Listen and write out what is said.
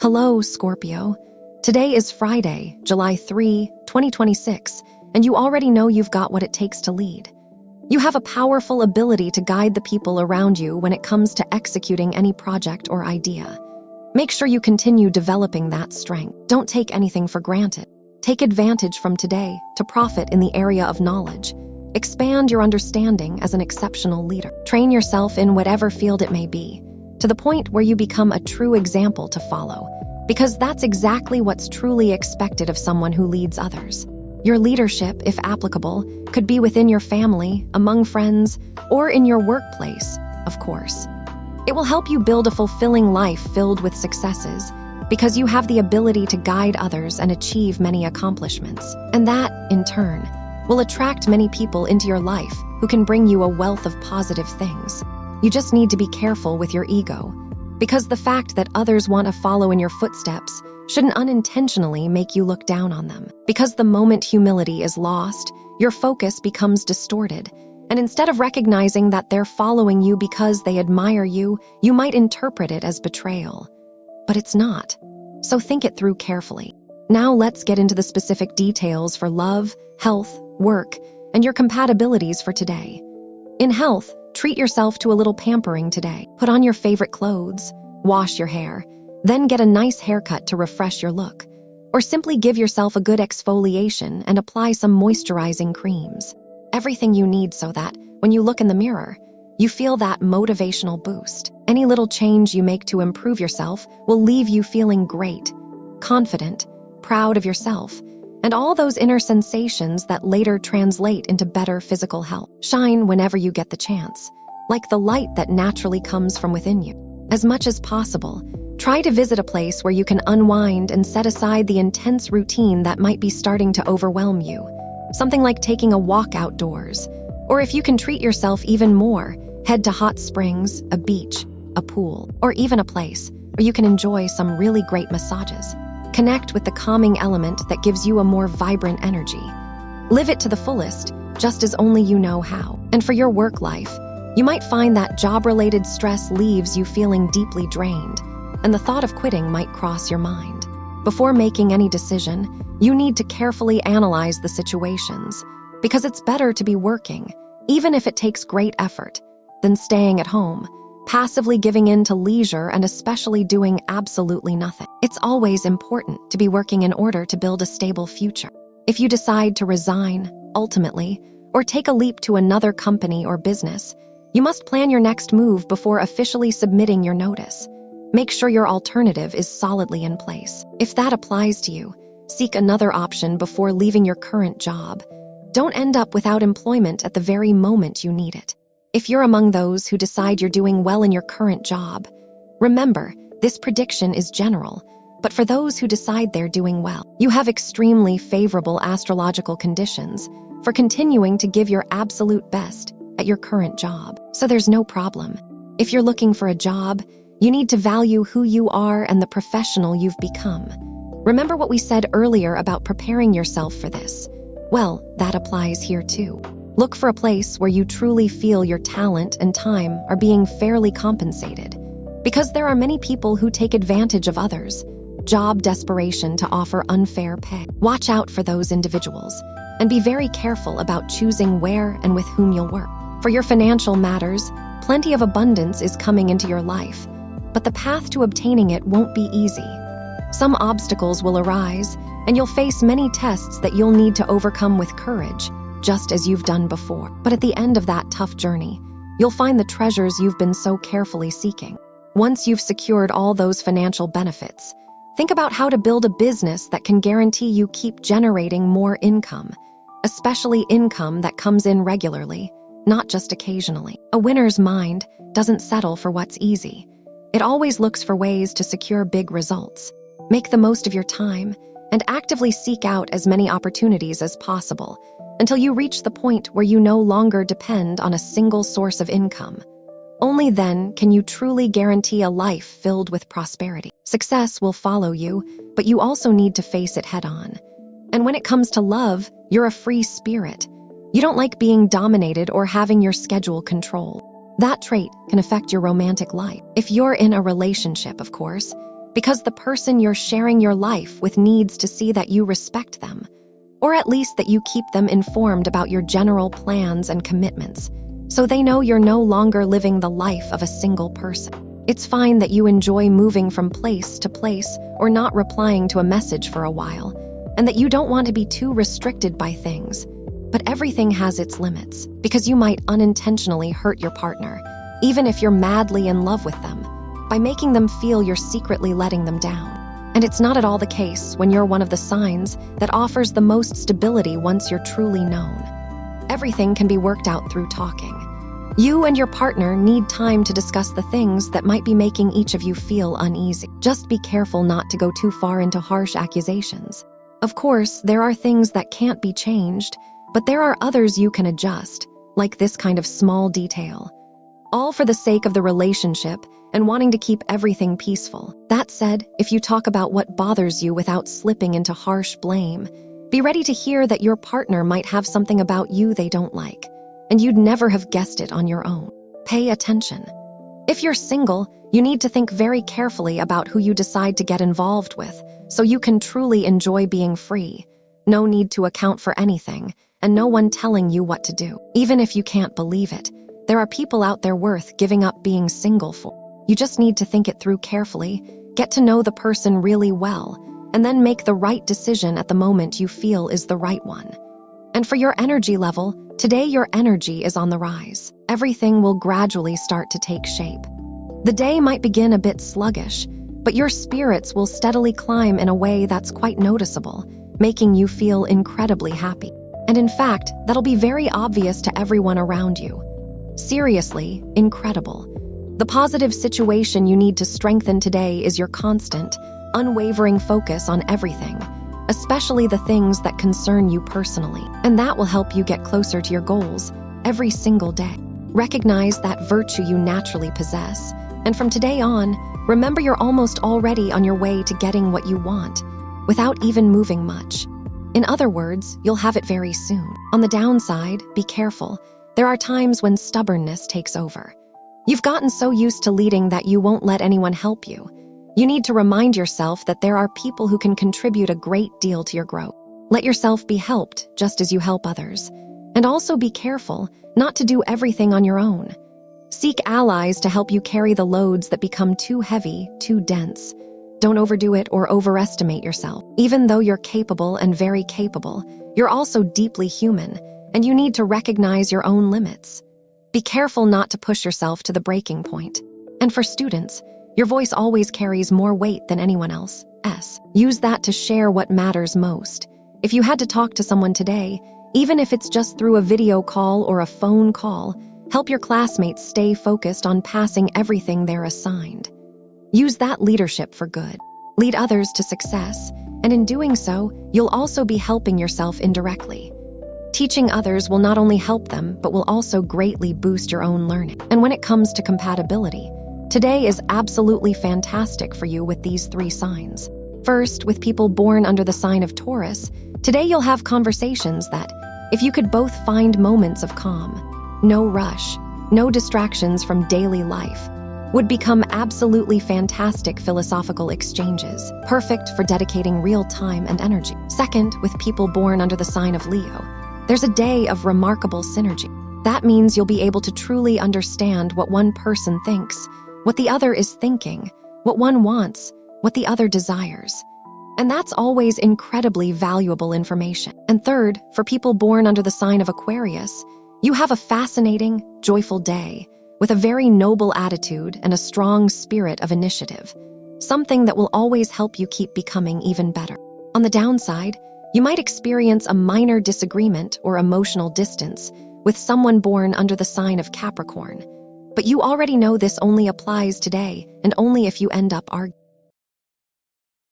Hello, Scorpio. Today is Friday, July 3, 2026, and you already know you've got what it takes to lead. You have a powerful ability to guide the people around you when it comes to executing any project or idea. Make sure you continue developing that strength. Don't take anything for granted. Take advantage from today to profit in the area of knowledge. Expand your understanding as an exceptional leader. Train yourself in whatever field it may be, to the point where you become a true example to follow, because that's exactly what's truly expected of someone who leads others. Your leadership, if applicable, could be within your family, among friends, or in your workplace, of course. It will help you build a fulfilling life filled with successes, because you have the ability to guide others and achieve many accomplishments. And that, in turn, will attract many people into your life who can bring you a wealth of positive things. You just need to be careful with your ego, because the fact that others want to follow in your footsteps shouldn't unintentionally make you look down on them. Because the moment humility is lost, your focus becomes distorted, and instead of recognizing that they're following you because they admire you, you might interpret it as betrayal. But it's not. So think it through carefully. Now let's get into the specific details for love, health, work, and your compatibilities for today. In health, treat yourself to a little pampering today. Put on your favorite clothes, wash your hair, then get a nice haircut to refresh your look. Or simply give yourself a good exfoliation and apply some moisturizing creams. Everything you need so that, when you look in the mirror, you feel that motivational boost. Any little change you make to improve yourself will leave you feeling great, confident, proud of yourself, and all those inner sensations that later translate into better physical health. Shine whenever you get the chance, like the light that naturally comes from within you. As much as possible, try to visit a place where you can unwind and set aside the intense routine that might be starting to overwhelm you. Something like taking a walk outdoors, or if you can treat yourself even more, head to hot springs, a beach, a pool, or even a place where you can enjoy some really great massages. Connect with the calming element that gives you a more vibrant energy. Live it to the fullest, just as only you know how. And for your work life, you might find that job-related stress leaves you feeling deeply drained, and the thought of quitting might cross your mind. Before making any decision, you need to carefully analyze the situations, because it's better to be working, even if it takes great effort, than staying at home, passively giving in to leisure and especially doing absolutely nothing. It's always important to be working in order to build a stable future. If you decide to resign, ultimately, or take a leap to another company or business, you must plan your next move before officially submitting your notice. Make sure your alternative is solidly in place. If that applies to you, seek another option before leaving your current job. Don't end up without employment at the very moment you need it. If you're among those who decide you're doing well in your current job, remember, this prediction is general, but for those who decide they're doing well, you have extremely favorable astrological conditions for continuing to give your absolute best at your current job. So there's no problem. If you're looking for a job, you need to value who you are and the professional you've become. Remember what we said earlier about preparing yourself for this? Well, that applies here too. Look for a place where you truly feel your talent and time are being fairly compensated. Because there are many people who take advantage of others, job desperation to offer unfair pay. Watch out for those individuals, and be very careful about choosing where and with whom you'll work. For your financial matters, plenty of abundance is coming into your life, but the path to obtaining it won't be easy. Some obstacles will arise, and you'll face many tests that you'll need to overcome with courage, just as you've done before. But at the end of that tough journey, you'll find the treasures you've been so carefully seeking. Once you've secured all those financial benefits, think about how to build a business that can guarantee you keep generating more income, especially income that comes in regularly, not just occasionally. A winner's mind doesn't settle for what's easy. It always looks for ways to secure big results. Make the most of your time and actively seek out as many opportunities as possible until you reach the point where you no longer depend on a single source of income. Only then can you truly guarantee a life filled with prosperity. Success will follow you, but you also need to face it head-on. And when it comes to love, you're a free spirit. You don't like being dominated or having your schedule controlled. That trait can affect your romantic life. If you're in a relationship, of course, because the person you're sharing your life with needs to see that you respect them, or at least that you keep them informed about your general plans and commitments, so they know you're no longer living the life of a single person. It's fine that you enjoy moving from place to place or not replying to a message for a while, and that you don't want to be too restricted by things. But everything has its limits, because you might unintentionally hurt your partner, even if you're madly in love with them, by making them feel you're secretly letting them down. And it's not at all the case when you're one of the signs that offers the most stability once you're truly known. Everything can be worked out through talking. You and your partner need time to discuss the things that might be making each of you feel uneasy. Just be careful not to go too far into harsh accusations. Of course, there are things that can't be changed, but there are others you can adjust, like this kind of small detail. All for the sake of the relationship and wanting to keep everything peaceful. That said, if you talk about what bothers you without slipping into harsh blame, be ready to hear that your partner might have something about you they don't like, and you'd never have guessed it on your own. Pay attention. If you're single, you need to think very carefully about who you decide to get involved with, so you can truly enjoy being free. No need to account for anything, and no one telling you what to do. Even if you can't believe it, there are people out there worth giving up being single for. You just need to think it through carefully, get to know the person really well, and then make the right decision at the moment you feel is the right one. And for your energy level, today your energy is on the rise. Everything will gradually start to take shape. The day might begin a bit sluggish, but your spirits will steadily climb in a way that's quite noticeable, making you feel incredibly happy. And in fact, that'll be very obvious to everyone around you. Seriously, incredible. The positive situation you need to strengthen today is your constant, unwavering focus on everything, especially the things that concern you personally. And that will help you get closer to your goals every single day. Recognize that virtue you naturally possess, and from today on, remember you're almost already on your way to getting what you want, without even moving much. In other words, you'll have it very soon. On the downside, be careful. There are times when stubbornness takes over. You've gotten so used to leading that you won't let anyone help you. You need to remind yourself that there are people who can contribute a great deal to your growth. Let yourself be helped just as you help others. And also be careful not to do everything on your own. Seek allies to help you carry the loads that become too heavy, too dense. Don't overdo it or overestimate yourself. Even though you're capable and very capable, you're also deeply human, and you need to recognize your own limits. Be careful not to push yourself to the breaking point. And for students, your voice always carries more weight than anyone else's. Use that to share what matters most. If you had to talk to someone today, even if it's just through a video call or a phone call, help your classmates stay focused on passing everything they're assigned. Use that leadership for good. Lead others to success, and in doing so, you'll also be helping yourself indirectly. Teaching others will not only help them, but will also greatly boost your own learning. And when it comes to compatibility, today is absolutely fantastic for you with these 3 signs. First, with people born under the sign of Taurus, today you'll have conversations that, if you could both find moments of calm, no rush, no distractions from daily life, would become absolutely fantastic philosophical exchanges, perfect for dedicating real time and energy. Second, with people born under the sign of Leo, there's a day of remarkable synergy. That means you'll be able to truly understand what one person thinks, what the other is thinking, what one wants, what the other desires. And that's always incredibly valuable information. And third, for people born under the sign of Aquarius, you have a fascinating, joyful day, with a very noble attitude and a strong spirit of initiative, something that will always help you keep becoming even better. On the downside, you might experience a minor disagreement or emotional distance with someone born under the sign of Capricorn, but you already know this only applies today and only if you end up arguing.